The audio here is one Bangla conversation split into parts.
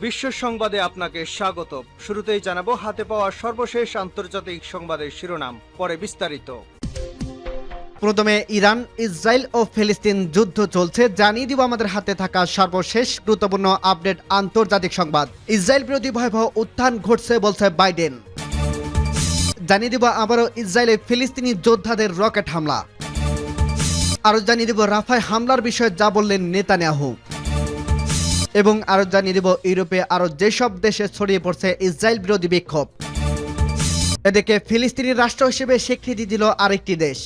বিশ্ব সংবাদে আপনাকে স্বাগত। শুরুতেই জানাবো হাতে পাওয়া সর্বশেষ আন্তর্জাতিক সংবাদের শিরোনাম, পরে বিস্তারিত। প্রথমে ইরান, ইসরায়েল ও ফিলিস্তিন যুদ্ধ চলছে, জানিয়ে দিব আমাদের হাতে থাকা সর্বশেষ গুরুত্বপূর্ণ আপডেট আন্তর্জাতিক সংবাদ। ইসরায়েল বিরোধী ভয়াবহ উত্থান ঘটছে বলছে বাইডেন। জানিয়ে দিব আবারও ইসরায়েলে ফিলিস্তিনি যোদ্ধাদের রকেট হামলা। আরো জানিয়ে দিব রাফায় হামলার বিষয়ে যা বললেন নেতানিয়াহু। এবং আরো জানিয়ে দিব ইউরোপে আরো যেসব দেশে ছড়িয়ে পড়ছে ইসরায়েল বিরোধী বিক্ষোভ। এদিকে ফিলিস্তিনি রাষ্ট্র হিসেবে স্বীকৃতি দিল আরেকটি দেশ।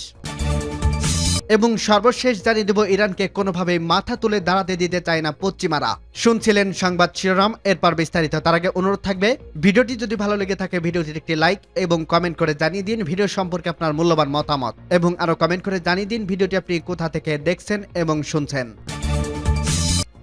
এবং সর্বশেষ জানিয়ে দেব ইরানকে কোনোভাবেই মাথা তুলে দাঁড়াতে দিতে চায় না পশ্চিমারা। শুনছিলেন সংবাদ শিরোনাম, এরপর বিস্তারিত। তার আগে অনুরোধ থাকবে, ভিডিওটি যদি ভালো লেগে থাকে ভিডিওটির একটি লাইক এবং কমেন্ট করে জানিয়ে দিন ভিডিও সম্পর্কে আপনার মূল্যবান মতামত, এবং আরো কমেন্ট করে জানিয়ে দিন ভিডিওটি আপনি কোথা থেকে দেখছেন এবং শুনছেন।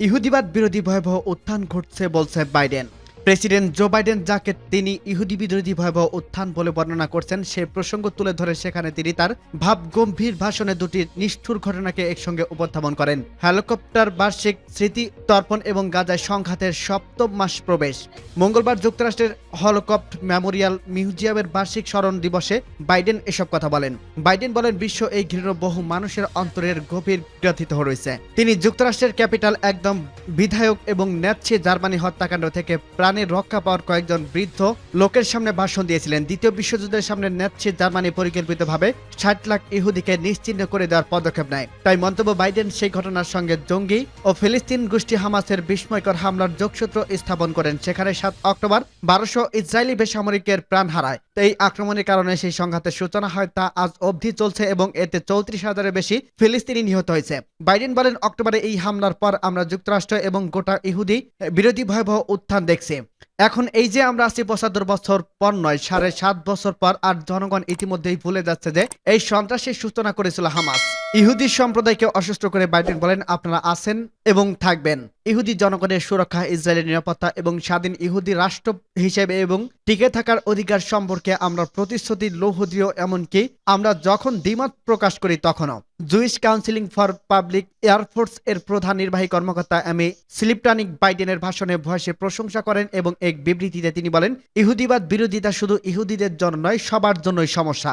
ইহুদিবাদ বিরোধী ভয়াবহ উত্থান ঘটছে বলছে বাইডেন। প্রেসিডেন্ট জো বাইডেন যাকে তিনি ইহুদি বিরোধী ভয়াবহ উত্থান বলে বর্ণনা করছেন, সে প্রসঙ্গ তুলে ধরে সেখানে তিনি তার ভাব গম্ভীর ভাষণে দুটি নিষ্ঠুর ঘটনাকে একসঙ্গে উপস্থাপন করেন। হেলিকপ্টার বার্ষিক স্মৃতি তর্পণ এবং গাজায় সংঘাতের সপ্তম মাস প্রবেশ। মঙ্গলবার যুক্তরাষ্ট্রের হলোকপ্ট মেমোরিয়াল মিউজিয়ামের বার্ষিক স্মরণ দিবসে বাইডেন এসব কথা বলেন। বাইডেন বলেন, বিশ্ব এই ঘৃণ্য বহু মানুষের অন্তরের গভীর গ্রথিত রয়েছে। তিনি যুক্তরাষ্ট্রের ক্যাপিটাল একদম বিধায়ক এবং নেতৃত্বে জার্মানি হত্যাকাণ্ড থেকে প্রাণের রক্ষা পাওয়ার কয়েকজন বৃদ্ধ লোকের সামনে ভাষণ দিয়েছিলেন। দ্বিতীয় বিশ্বযুদ্ধের সামনে নেতৃত্বে জার্মানি পরিকল্পিতভাবে 60 লাখ ইহুদিকে নিশ্চিহ্ন করে দেওয়ার পদক্ষেপ নেয়। তাই মন্তব্য বাইডেন সেই ঘটনার সঙ্গে জঙ্গি ও ফিলিস্তিন গোষ্ঠী হামাসের বিস্ময়কর হামলার যোগসূত্র স্থাপন করেন। সেখানে 7 অক্টোবর 1200 ইসরায়েলি বেসামরিকের প্রাণ হারায়। এই আক্রমণের কারণে সেই সংঘাতের সূচনা হয়, তা আজ অবধি চলছে এবং এতে 34,000-এর বেশি ফিলিস্তিনি নিহত হয়েছে। বাইডেন বলেন, অক্টোবরে এই হামলার পর আমরা যুক্তরাষ্ট্র এবং গোটা ইহুদি বিরোধী ভয়াবহ উত্থান দেখছি। এখন এই যে আমরা আছি 75 বছর পর নয়, 7.5 বছর পর, আর জনগণ ইতিমধ্যেই ভুলে যাচ্ছে যে এই সন্ত্রাসের সূচনা করেছিল হামাস। ইহুদি সম্প্রদায়কে অসুস্থ করে বাইডেন বলেন, আপনারা আছেন এবং থাকবেন। ইহুদি জনগণের সুরক্ষা, ইসরায়েলের নিরাপত্তা এবং স্বাধীন ইহুদি রাষ্ট্র হিসেবে এবং টিকে থাকার অধিকার সম্পর্কে আমরা প্রতিশ্রুতি লৌহ দৃঢ়, এমনকি আমরা যখন দ্বিমত প্রকাশ করি তখনও। Jewish counselling for public air force এর প্রধান নির্বাহী কর্মকর্তা এমি স্লিপটানিক বাইডেনের ভাষণে ভয়েসে প্রশংসা করেন এবং এক বিবৃতিতে তিনি বলেন, ইহুদিবাদ বিরোধিতা শুধু ইহুদিদের জন্য নয়, সবার জন্যই সমস্যা।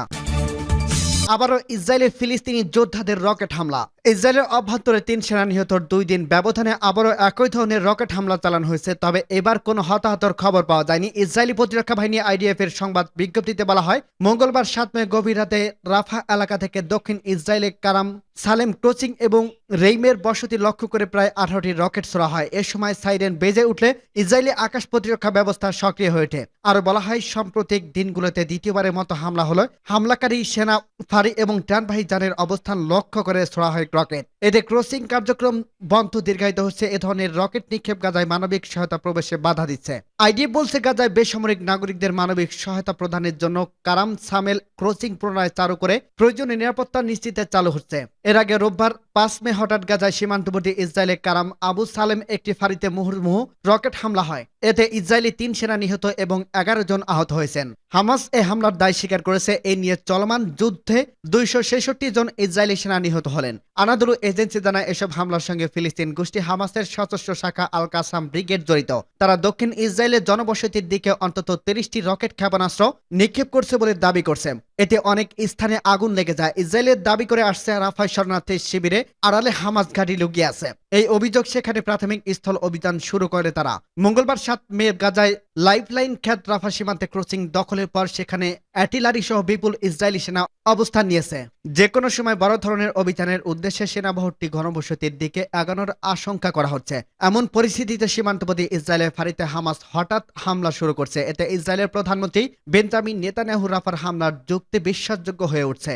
আবারও ইসরায়েলে ফিলিস্তিনি যোদ্ধাদের রকেট হামলা। ইসরায়েলের অভ্যন্তরে 3 সেনা নিহত 2 দিন ব্যবধানে আবারও একই ধরনের রকেট হামলা চালানো হয়েছে, তবে এবার কোনো হতাহতর খবর পাওয়া যায়নি। ইসরায়েলি প্রতিরক্ষা বাহিনী আইডিএফ এর সংবাদ বিজ্ঞপ্তিতে বলা হয়, মঙ্গলবার 7 মে গভীর রাতে রাফা এলাকা থেকে দক্ষিণ ইসরায়েলে কারাম সালেম ক্রসিং এবং রেইমের বসতি লক্ষ্য করে প্রায় 18টি রকেট ছোড়া হয়। এ সময় সাইরেন বেজে উঠলে ইসরায়েলি আকাশ প্রতিরক্ষা ব্যবস্থা সক্রিয় হয়ে ওঠে। আরো বলা হয়, সাম্প্রতিক দিনগুলোতে দ্বিতীয়বারের মতো হামলা হলো। হামলাকারী সেনা ফাঁড়ি এবং ট্যানবাহী যানের অবস্থান লক্ষ্য করে ছোড়া হয় রকেট। এতে ক্রসিং কার্যক্রম বন্ধ দীর্ঘায়িত হচ্ছে। এ ধরনের রকেট নিক্ষেপ গাজায় মানবিক সহায়তা প্রবেশে বাধা দিচ্ছে। আইডিএফ বলছে, গাজায় বেসামরিক নাগরিকদের মানবিক সহায়তা প্রদানের জন্য কারাম সামেল ক্রসিং পুনরায় চালু করে প্রয়োজনীয় নিরাপত্তা নিশ্চিতে চালু হচ্ছে। এর আগে রোববার 5 মে হঠাৎ গাজায় সীমান্তবর্তী ইসরায়েলের কারাম আবু সালেম একটি ফাঁড়িতে মুহুর্মুহু রকেট হামলা হয়। এতে ইসরায়েলি 3 সেনা নিহত এবং 11 জন আহত হয়েছেন। হামাস এই হামলার দায় স্বীকার করেছে। এই নিয়ে চলমান যুদ্ধে 266 জন ইসরায়েলি সেনা নিহত হলেন। আনাদুলু এজেন্সি জানায়, এসব হামলার সঙ্গে ফিলিস্তিন গোষ্ঠী হামাসের সশস্ত্র শাখা আল কাসাম ব্রিগেড জড়িত। তারা দক্ষিণ ইসরায়েলের জনবসতির দিকে অন্তত 30টি রকেট ক্ষেপণাস্ত্র নিক্ষেপ করছে বলে দাবি করছে। এতে অনেক স্থানে আগুন লেগে যায়। ইসরায়েলের দাবি করে আসছে, রাফায় শরণার্থী শিবিরে আড়ালে হামাস ঘাঁটি লুকিয়ে আছে। এই অভিযোগ সেখানে প্রাথমিক স্থল অভিযান শুরু করে তারা। মঙ্গলবার 7 মে গাজায় লাইফলাইন খ্যাত রাফা সীমান্তে ক্রসিং দখলের পর সেখানে অ্যার্টিলারি সহ বিপুল ইসরায়েলি সেনা অবস্থান নিয়েছে। যে কোনো সময় বড় ধরনের অভিযানের উদ্দেশ্যে সেনাবাহিনীটি ঘনবসতির দিকে এগোনোর আশঙ্কা করা হচ্ছে। এমন পরিস্থিতিতে সীমান্তবর্তী ইসরায়েলের ফাঁড়িতে হামাস হঠাৎ হামলা শুরু করছে। এতে ইসরায়েলের প্রধানমন্ত্রী বেঞ্জামিন নেতানিয়াহু রাফার হামলার যুক্তি বিশ্বাসযোগ্য হয়ে উঠছে।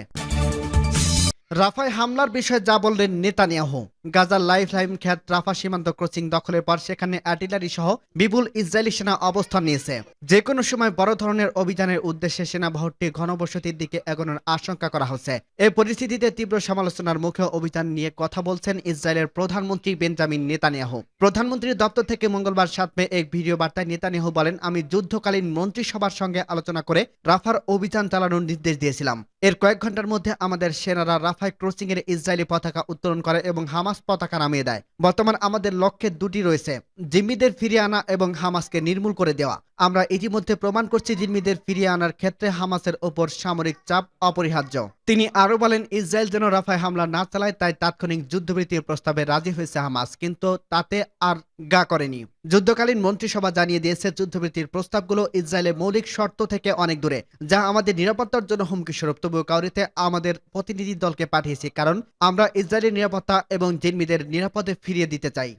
রাফায় হামলার বিষয়ে যা বললেন নেতানিয়াহু। গাজার লাইফলাইন খ্যাত রাফা সীমান্ত ক্রসিং দখলের পর সেখানে আর্টিলারি সহ বিপুল ইসরায়েলি সেনা অবস্থান নিয়েছে। যে কোনো সময় বড় ধরনের অভিযানের উদ্দেশ্যে সেনাবাহিনীটি ঘনবসতির দিকে এগোনোর আশঙ্কা করা হচ্ছে। এই পরিস্থিতিতে তীব্র সমালোচনার মুখে অভিযান নিয়ে কথা বলছেন ইসরায়েলের প্রধানমন্ত্রী বেঞ্জামিন নেতানিয়াহু। প্রধানমন্ত্রীর দপ্তর থেকে মঙ্গলবার 7 মে এক ভিডিও বার্তায় নেতানিয়াহু বলেন, আমি যুদ্ধকালীন মন্ত্রিসভার সঙ্গে আলোচনা করে রাফার অভিযান চালানোর নির্দেশ দিয়েছিলাম। এর কয়েক ঘন্টার মধ্যে আমাদের সেনারা রাফায় ক্রসিং এর ইসরায়েলি পতাকা উত্তোলন করে এবং হামাস হামাস পতাকা নামিয়ে দেয়। বর্তমান আমাদের লক্ষ্যে দুটি রয়েছে, জিম্মিদের ফিরিয়ে আনা এবং হামাসকে নির্মূল করে দেওয়া। আমরা ইতিমধ্যে প্রমাণ করছি জিম্মিদের ফিরিয়ে আনার ক্ষেত্রে হামাসের ওপর সামরিক চাপ অপরিহার্য। তিনি আরো বলেন, ইসরায়েল যেন রাফায় হামলা না চালায় তাই তাৎক্ষণিক যুদ্ধবিরতির প্রস্তাবে রাজি হয়েছে হামাস, কিন্তু তাতে আর গা করেনি। যুদ্ধকালীন মন্ত্রিসভা জানিয়ে দিয়েছে যুদ্ধবিরতির প্রস্তাবগুলো ইসরায়েলের মৌলিক শর্ত থেকে অনেক দূরে, যা আমাদের নিরাপত্তার জন্য হুমকি স্বরূপ। তবুও কাউরিতে আমাদের প্রতিনিধি দলকে পাঠিয়েছি, কারণ আমরা ইসরায়েলের নিরাপত্তা এবং জিম্মিদের নিরাপদে ফিরিয়ে দিতে চাই।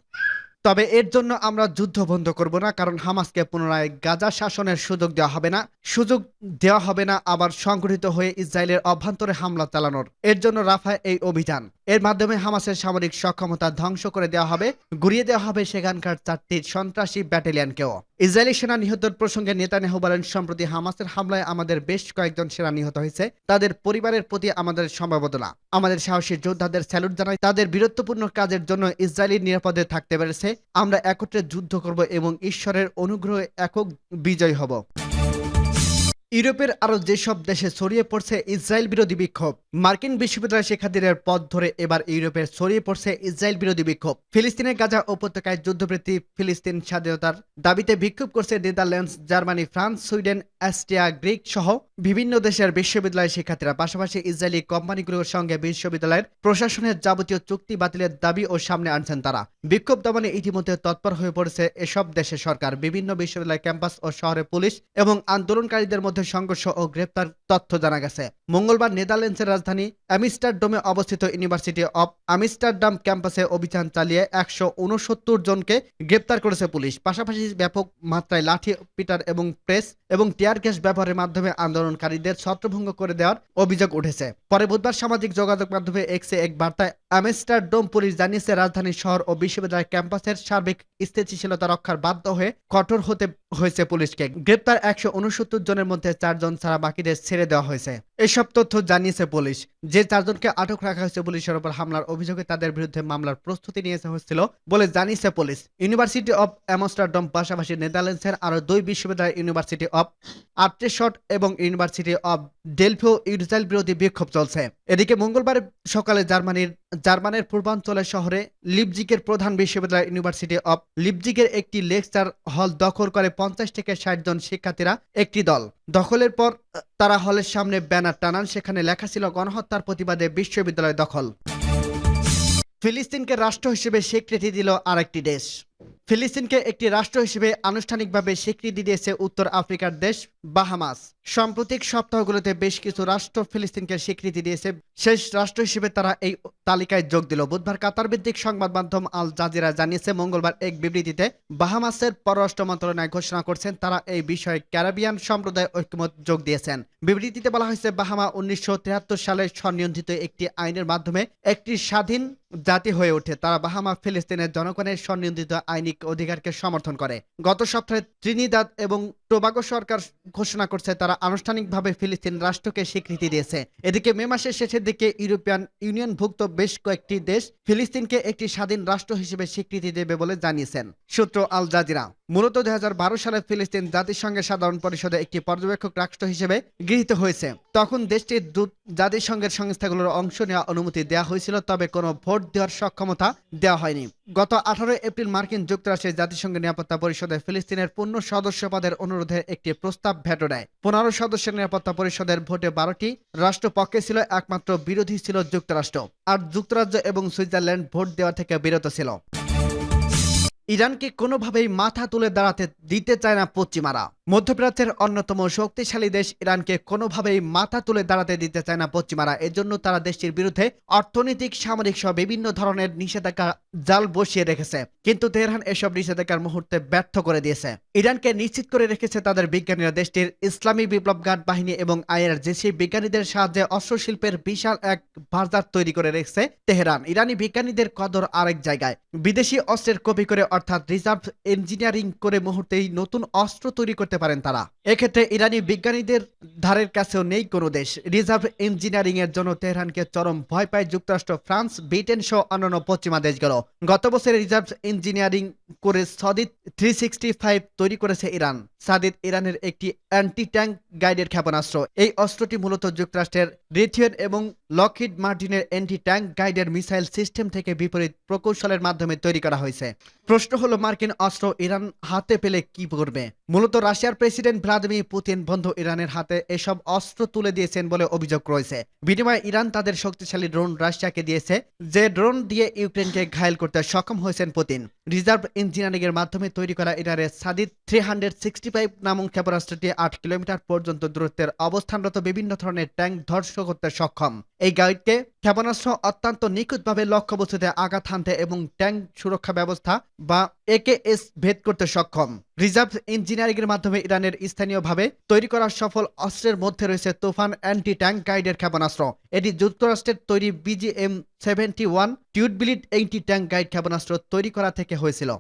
তবে এর জন্য আমরা যুদ্ধ বন্ধ করব না, কারণ হামাসকে পুনরায় গাজা শাসনের সুযোগ দেওয়া হবে না আবার সংগঠিত হয়ে ইসরায়েলের অভ্যন্তরে হামলা চালানোর। এর জন্য রাফায় এই অভিযান। এর মাধ্যমে হামাসের সামরিক সক্ষমতা ধ্বংস করে দেওয়া হবে, গুড়িয়ে দেওয়া হবে সেখানকার 4টি সন্ত্রাসী ব্যাটালিয়নকেও। ইসরায়েলি সেনা নিহতের প্রসঙ্গে নেতানিয়াহু বলেন, সম্প্রতি হামাসের হামলায় আমাদের বেশ কয়েকজন সেনা নিহত হয়েছে। তাদের পরিবারের প্রতি আমাদের সমবেদনা। আমাদের সাহসী যোদ্ধাদের স্যালুট জানাই। তাদের বীরত্বপূর্ণ কাজের জন্য ইসরায়েলি নিরাপদে থাকতে পেরেছে। আমরা একত্রে যুদ্ধ করব এবং ঈশ্বরের অনুগ্রহে একক বিজয় হব। ইউরোপের আরো যেসব দেশে ছড়িয়ে পড়ছে ইসরায়েল বিরোধী বিক্ষোভ। মার্কিন বিশ্ববিদ্যালয় শিক্ষার্থীদের পথ ধরে এবার ইউরোপে ছড়িয়ে পড়ছে ইসরায়েল বিরোধী বিক্ষোভ। ফিলিস্তিনের গাজা উপত্যকায় যুদ্ধবৃত্তি, ফিলিস্তিন স্বাধীনতার দাবিতে বিক্ষোভ করছে Netherlands, Germany, France, Sweden, Austria, Greek সহ বিভিন্ন দেশের বিশ্ববিদ্যালয়ের শিক্ষার্থীরা। পাশাপাশি ইসরায়েলি কোম্পানিগুলোর সঙ্গে বিশ্ববিদ্যালয়ের প্রশাসনের যাবতীয় চুক্তি বাতিলের দাবি ও সামনে আনছেন তারা। বিক্ষোভ দমনে ইতিমধ্যে তৎপর হয়ে পড়েছে এসব দেশের সরকার। বিভিন্ন বিশ্ববিদ্যালয় ক্যাম্পাস ও শহরে পুলিশ এবং আন্দোলনকারীদের মধ্যে সংঘর্ষ ও গ্রেপ্তার তথ্য জানা গেছে। মঙ্গলবার নেদারল্যান্ডসের রাজধানী আমস্টারডামে অবস্থিত ইউনিভার্সিটি অব আমস্টারডাম ক্যাম্পাসে অভিযান চালিয়ে 169 জনকে গ্রেপ্তার করেছে পুলিশ। পাশাপাশি ব্যাপক মাত্রায় লাঠি পিটার এবং প্রেস এবং টিয়ার গ্যাস ব্যবহারের মাধ্যমে আন্দোলনকারীদের ছত্রভঙ্গ করে দেওয়ার অভিযোগ উঠেছে। পরে বুধবার সামাজিক যোগাযোগ মাধ্যমে এক্সে এক বার্তায় আমস্টারডাম পুলিশ জানিয়েছে, রাজধানীর শহর ও বিশ্ববিদ্যালয় ক্যাম্পাসের সার্বিক স্থিতিশীলতা রক্ষার বাধ্য হয়ে কঠোর হতে হয়েছে পুলিশকে। গ্রেপ্তার 169 জনের মধ্যে 4 জন ছাড়া বাকিদের ছেড়ে দেওয়া হয়েছে। এসব তথ্য জানিয়েছে পুলিশ। যে 4 জনকে আটক রাখা হয়েছে পুলিশের উপর হামলার অভিযোগে তাদের বিরুদ্ধে মামলার প্রস্তুতি নিয়েছে হয়েছিল বলে জানিয়েছে পুলিশ। ইউনিভার্সিটি অব আমস্টারডাম পাশাপাশি নেদারল্যান্ডসের আরো 2 বিশ্ববিদ্যালয়, ইউনিভার্সিটি অব আর্টেশট এবং ইউনিভার্সিটি অব ডেলফিও ইসরায়েল বিরোধী বিক্ষোভ চলছে। এদিকে মঙ্গলবার সকালে জার্মানের পূর্বাঞ্চলের শহরে লিপজিগের প্রধান বিশ্ববিদ্যালয় ইউনিভার্সিটি অব লিপজিগের একটি লেকচার হল দখল করে 50 থেকে 60 জন শিক্ষার্থীরা একটি দল। দখলের পর তারা হলের সামনে ব্যানার টানান, সেখানে লেখা ছিল গণহত্যার প্রতিবাদে বিশ্ববিদ্যালয় দখল। ফিলিস্তিনকে রাষ্ট্র হিসেবে স্বীকৃতি দিল আরেকটি দেশ। ফিলিস্তিনকে একটি রাষ্ট্র হিসেবে আনুষ্ঠানিকভাবে স্বীকৃতি দিয়েছে উত্তর আফ্রিকার দেশ বাহামাস। সাম্প্রতিক সপ্তাহগুলোতে বেশ কিছু রাষ্ট্র ফিলিস্তিনকে স্বীকৃতি দিয়েছে। শেষ রাষ্ট্র হিসেবে তারা এই তালিকায় যোগ দিল। বুধবার কাতার ভিত্তিক সংবাদ মাধ্যম আল জাজিরা জানিয়েছে, মঙ্গলবার এক বিবৃতিতে বাহামাসের পররাষ্ট্র মন্ত্রণালয় ঘোষণা করছেন তারা এই বিষয়ে ক্যারিবিয়ান সম্প্রদায় ঐক্যমত যোগ দিয়েছেন। বিবৃতিতে বলা হয়েছে, বাহামা 1973 সালে স্বনিয়ন্ত্রিত একটি আইনের মাধ্যমে একটি স্বাধীন জাতি হয়ে ওঠে। তারা বাহামা ফিলিস্তিনের জনগণের স্বনিয়ন্ত্রিত আইনিক অধিকারকে সমর্থন করে। গত সপ্তাহে ত্রিনিদাদ এবং টোবাগো সরকার ঘোষণা করছে তারা আনুষ্ঠানিকভাবে ফিলিস্তিন রাষ্ট্রকে স্বীকৃতি দিয়েছে। এদিকে মে মাসের শেষের দিকে ইউরোপিয়ান ইউনিয়নভুক্ত বেশ কয়েকটি দেশ ফিলিস্তিনকে একটি স্বাধীন রাষ্ট্র হিসেবে স্বীকৃতি দেবে বলে জানিয়েছেন। সূত্র আল জাজিরা। মূলত 2012 সালে ফিলিস্তিন জাতিসংঘের সাধারণ পরিষদে একটি পর্যবেক্ষক রাষ্ট্র হিসেবে গৃহীত হয়েছে। তখন দেশটির জাতিসংঘের সংস্থাগুলোর অংশ নেওয়া অনুমতি দেওয়া হয়েছিল, তবে কোনো ভোট দেওয়ার সক্ষমতা দেওয়া হয়নি। গত 18 এপ্রিল মার্কিন যুক্তরাষ্ট্রের জাতিসংঘের নিরাপত্তা পরিষদে ফিলিস্তিনের পূর্ণ সদস্য পদের অনুরোধে একটি প্রস্তাব ভেটো দেয়। 15 সদস্যের নিরাপত্তা পরিষদের ভোটে 12টি রাষ্ট্র পক্ষে ছিল, একমাত্র বিরোধী ছিল যুক্তরাষ্ট্র। আর যুক্তরাজ্য এবং সুইজারল্যান্ড ভোট দেওয়া থেকে বিরত ছিল। ইরানকে কোনোভাবেই মাথা তুলে দাঁড়াতে দিতে চায় না পশ্চিমারা। মধ্যপ্রাচ্যের অন্যতম শক্তিশালী দেশ ইরানকে কোনোভাবেই মাথা তুলে দাঁড়াতে দিতে চায় না পশ্চিমারা। এজন্য তারা দেশটির বিরুদ্ধে অর্থনৈতিক, সামরিক সহ বিভিন্ন ধরনের নিষেধাজ্ঞা জাল বসিয়ে রেখেছে। কিন্তু তেহরান এসব নিষেধাজ্ঞার মুহূর্তে ব্যর্থ করে দিয়েছে। ইরানকে নিশ্চিত করে রেখেছে তাদের বিজ্ঞানীরা। দেশটির ইসলামী বিপ্লব গার্ড বাহিনী এবং IRGC বিজ্ঞানীদের সাহায্যে অস্ত্রশিল্পের বিশাল এক বাজার তৈরি করে রেখেছে তেহরান। ইরানি বিজ্ঞানীদের কদর আরেক জায়গায়। বিদেশি অস্ত্রের কপি করে অর্থাৎ রিজার্ভ ইঞ্জিনিয়ারিং করে মুহূর্তেই নতুন অস্ত্র তৈরি করতে পারেন তারা। এক্ষেত্রে ইরানি বিজ্ঞানীদের ধারের কাছেও নেই কোনো দেশ। রিজার্ভ ইঞ্জিনিয়ারিং এর জন্য তেহরানকে চরম ভয় পায় যুক্তরাষ্ট্র, ফ্রান্স, ব্রিটেন সহ অন্যান্য পশ্চিমা দেশগুলো। গত বছর রিজার্ভ ইঞ্জিনিয়ারিং করে সাদিত 365 তৈরি করেছে ইরান। সাদিত ইরানের একটি অ্যান্টি ট্যাঙ্ক গাইডের ক্ষেপণাস্ত্র। এই অস্ত্রটি মূলত যুক্তরাষ্ট্রের রিথিয়ন এবং লকহিড মার্টিনের অ্যান্টি ট্যাঙ্ক গাইডের মিসাইল সিস্টেম থেকে বিপরীত প্রকৌশলের মাধ্যমে তৈরি করা হয়েছে। প্রশ্ন হলো, মার্কিন অস্ত্র ইরান হাতে পেলে কি করবে? মূলত রাশিয়ার প্রেসিডেন্ট ভ্লাদিমির পুতিন বন্ধু ইরানের হাতে এসব অস্ত্র তুলে দিয়েছেন বলে অভিযোগ রয়েছে। বিনিময়ে ইরান তাদের শক্তিশালী ড্রোন রাশিয়াকে দিয়েছে, যে ড্রোন দিয়ে ইউক্রেনকে ঘায়েল করতে সক্ষম হয়েছেন পুতিন। রিজার্ভ ইঞ্জিনিয়ারিং এর মাধ্যমে তৈরি করা ইরানের সাদিত 365 নামক ক্ষেপণাস্ত্রটি 8 কিলোমিটার পর্যন্ত দূরত্বের অবস্থানরত বিভিন্ন ধরনের ট্যাঙ্ক ধ্বংস করতে সক্ষম। এই গাইডকে ক্ষেপণাস্ত্র অত্যন্ত নিখুঁতভাবে লক্ষ্যবস্তুতে আঘাত হানতে এবং ট্যাঙ্ক সুরক্ষা ব্যবস্থা বা একেএস ভেদ করতে সক্ষম। রিজার্ভ ইঞ্জিনিয়ারিং এর মাধ্যমে ইরানের স্থানীয়ভাবে তৈরি করা সফল অস্ত্রের মধ্যে রয়েছে তুফান অ্যান্টি ট্যাঙ্ক গাইডের ক্ষেপণাস্ত্র। এটি যুক্তরাষ্ট্রের তৈরি BGM-71 টিউড বিলিট অ্যান্টি ট্যাঙ্ক গাইড ক্ষেপণাস্ত্র তৈরি করা থেকে হয়েছিল।